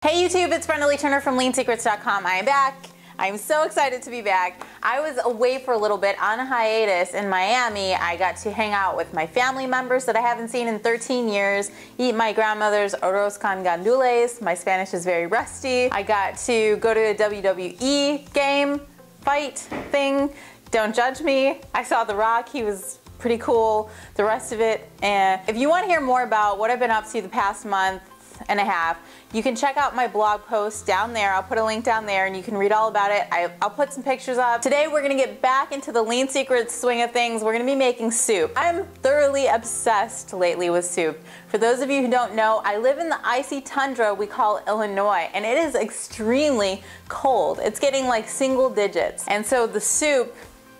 Hey YouTube, it's Brenda Turner from LeanSecrets.com. I am back. I'm so excited to be back. I was away for a little bit on a hiatus in Miami. I got to hang out with my family members that I haven't seen in 13 years, eat my grandmother's arroz con gandules. My Spanish is very rusty. I got to go to a WWE game, fight thing. Don't judge me. I saw The Rock. He was pretty cool. The rest of it. And if you want to hear more about what I've been up to the past month and a half, you can check out my blog post down there. I'll put a link down there and you can read all about it. I'll put some pictures up. Today we're gonna get back into the Lean Secrets swing of things. We're gonna be making soup. I'm thoroughly obsessed lately with soup. For those of you who don't know, I live in the icy tundra we call Illinois, and it is extremely cold. It's getting like single digits. And so the soup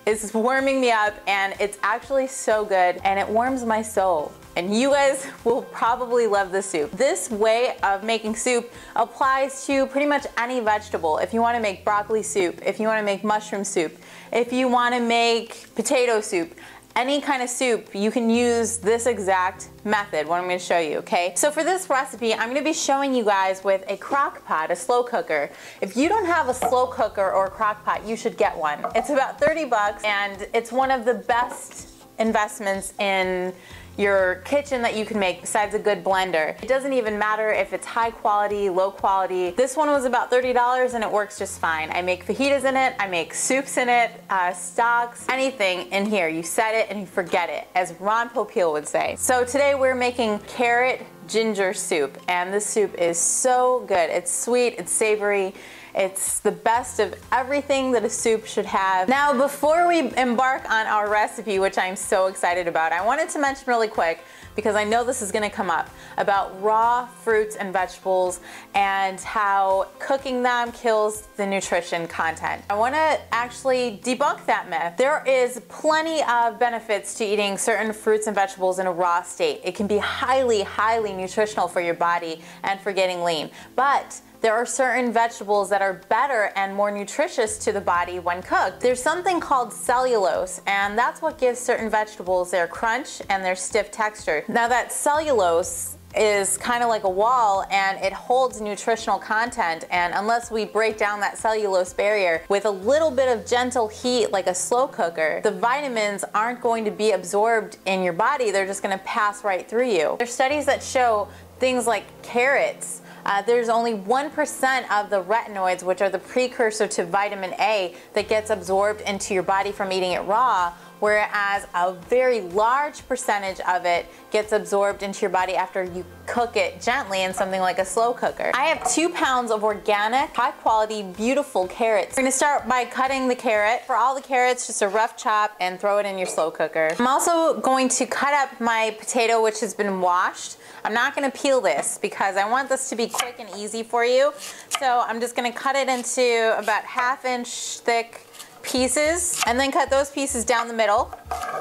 is warming me up, and it's actually so good, and it warms my soul. And you guys will probably love this soup. This way of making soup applies to pretty much any vegetable. If you want to make broccoli soup, if you want to make mushroom soup, if you want to make potato soup, any kind of soup, you can use this exact method, what I'm going to show you, okay? So for this recipe, I'm going to be showing you guys with a crock pot, a slow cooker. If you don't have a slow cooker or a crock pot, you should get one. It's about 30 bucks, and it's one of the best investments in your kitchen that you can make besides a good blender. It doesn't even matter if it's high quality, low quality. This one was about $30 and it works just fine. I make fajitas in it, I make soups in it, stocks, anything in here. You set it and you forget it, as Ron Popeil would say. So today we're making carrot ginger soup, and this soup is so good. It's sweet, it's savory, it's the best of everything that a soup should have. Now, before we embark on our recipe, which I'm so excited about, I wanted to mention really quick, because I know this is going to come up, about raw fruits and vegetables and how cooking them kills the nutrition content. I want to actually debunk that myth. There is plenty of benefits to eating certain fruits and vegetables in a raw state. It can be highly, highly nutritional for your body and for getting lean. But there are certain vegetables that are better and more nutritious to the body when cooked. There's something called cellulose, and that's what gives certain vegetables their crunch and their stiff texture. Now that cellulose is kind of like a wall, and it holds nutritional content, and unless we break down that cellulose barrier with a little bit of gentle heat like a slow cooker, the vitamins aren't going to be absorbed in your body. They're just going to pass right through you. There's studies that show things like carrots, there's only 1% of the retinoids, which are the precursor to vitamin A, that gets absorbed into your body from eating it raw, whereas a very large percentage of it gets absorbed into your body after you cook it gently in something like a slow cooker. I have 2 pounds of organic, high quality, beautiful carrots. We're gonna start by cutting the carrot. For all the carrots, just a rough chop and throw it in your slow cooker. I'm also going to cut up my potato, which has been washed. I'm not gonna peel this because I want this to be quick and easy for you. So I'm just gonna cut it into about 1/2 inch thick pieces, and then cut those pieces down the middle.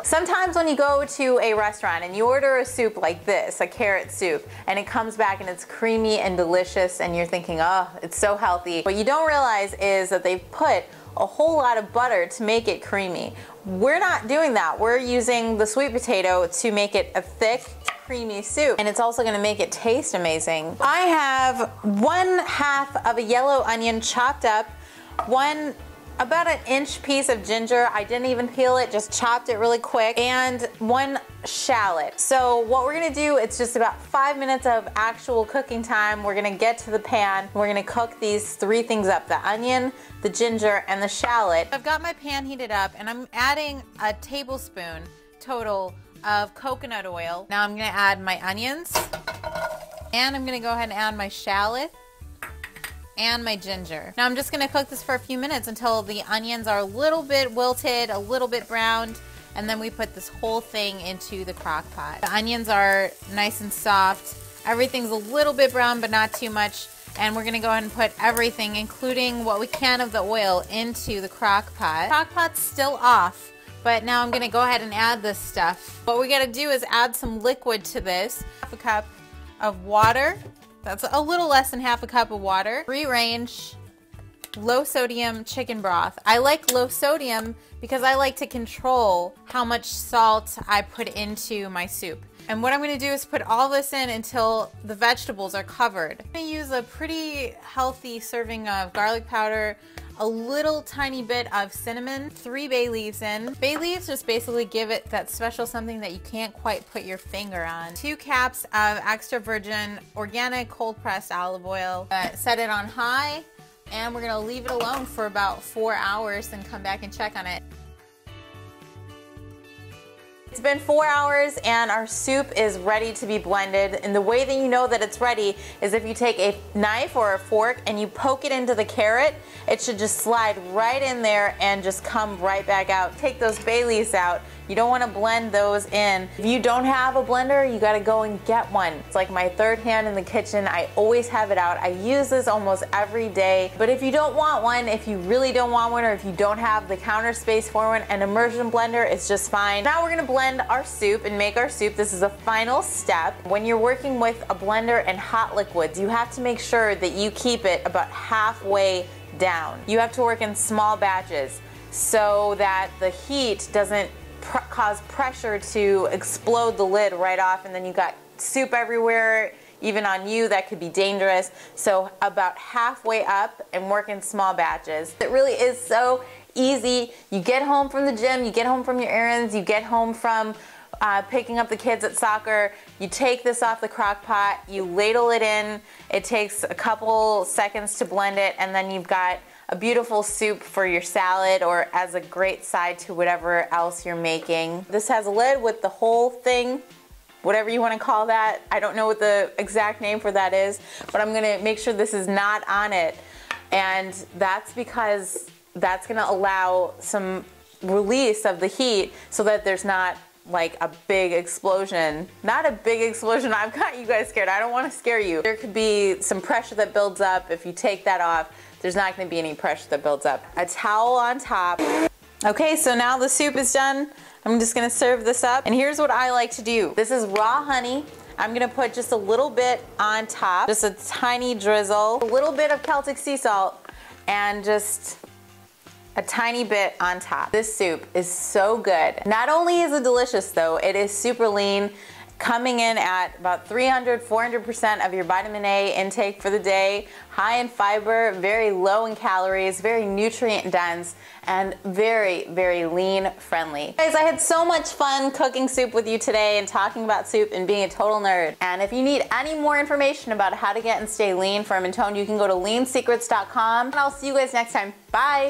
Sometimes when you go to a restaurant and you order a soup like this, a carrot soup, and it comes back and it's creamy and delicious, and you're thinking, oh, it's so healthy. What you don't realize is that they've put a whole lot of butter to make it creamy. We're not doing that. We're using the sweet potato to make it a thick, creamy soup, and it's also going to make it taste amazing. I have 1/2 of a yellow onion chopped up, about an inch piece of ginger. I didn't even peel it, just chopped it really quick, and 1 shallot. So what we're gonna do, it's just about 5 minutes of actual cooking time. We're gonna get to the pan. We're gonna cook these 3 things up: the onion, the ginger, and the shallot. I've got my pan heated up, and I'm adding a tablespoon total of coconut oil. Now I'm gonna add my onions, and I'm gonna go ahead and add my shallot and my ginger. Now I'm just gonna cook this for a few minutes until the onions are a little bit wilted, a little bit browned, and then we put this whole thing into the crock pot. The onions are nice and soft. Everything's a little bit brown, but not too much. And we're gonna go ahead and put everything, including what we can of the oil, into the crock pot. Crock pot's still off, but now I'm gonna go ahead and add this stuff. What we gotta do is add some liquid to this. 1/2 cup of water. That's a little less than 1/2 cup of water. Free range, low sodium chicken broth. I like low sodium because I like to control how much salt I put into my soup. And what I'm going to do is put all this in until the vegetables are covered. I'm going to use a pretty healthy serving of garlic powder, a little tiny bit of cinnamon, 3 bay leaves in. Bay leaves just basically give it that special something that you can't quite put your finger on. 2 caps of extra virgin organic cold pressed olive oil. Set it on high, and we're going to leave it alone for about 4 hours, then come back and check on it. It's been 4 hours and our soup is ready to be blended, and the way that you know that it's ready is if you take a knife or a fork and you poke it into the carrot, it should just slide right in there and just come right back out. Take those bay leaves out. You don't want to blend those in. If you don't have a blender, you got to go and get one. It's like my third hand in the kitchen. I always have it out. I use this almost every day. But if you don't want one, if you really don't want one, or if you don't have the counter space for one, an immersion blender is just fine. Now we're going to blend our soup and make our soup. This is a final step. When you're working with a blender and hot liquids, you have to make sure that you keep it about halfway down. You have to work in small batches so that the heat doesn't cause pressure to explode the lid right off, and then you got soup everywhere, even on you. That could be dangerous. So about halfway up and work in small batches. It really is so easy. You get home from the gym, you get home from your errands, you get home from picking up the kids at soccer, you take this off the crock pot, you ladle it in, it takes a couple seconds to blend it, and then you've got a beautiful soup for your salad or as a great side to whatever else you're making. This has a lid with the whole thing, whatever you want to call that. I don't know what the exact name for that is, but I'm gonna make sure this is not on it. And that's because that's gonna allow some release of the heat so that there's not like a big explosion. Not a big explosion, I've got you guys scared. I don't want to scare you. There could be some pressure that builds up. If you take that off, there's not going to be any pressure that builds up. A towel on top. Okay, so now the soup is done. I'm just going to serve this up. And here's what I like to do. This is raw honey. I'm going to put just a little bit on top, just a tiny drizzle, a little bit of Celtic sea salt, and just a tiny bit on top. This soup is so good. Not only is it delicious though, it is super lean, coming in at about 300–400% of your vitamin A intake for the day, high in fiber, very low in calories, very nutrient dense, and very, very lean friendly. Guys, I had so much fun cooking soup with you today and talking about soup and being a total nerd. And if you need any more information about how to get and stay lean, firm, and toned, you can go to leansecrets.com. And I'll see you guys next time. Bye.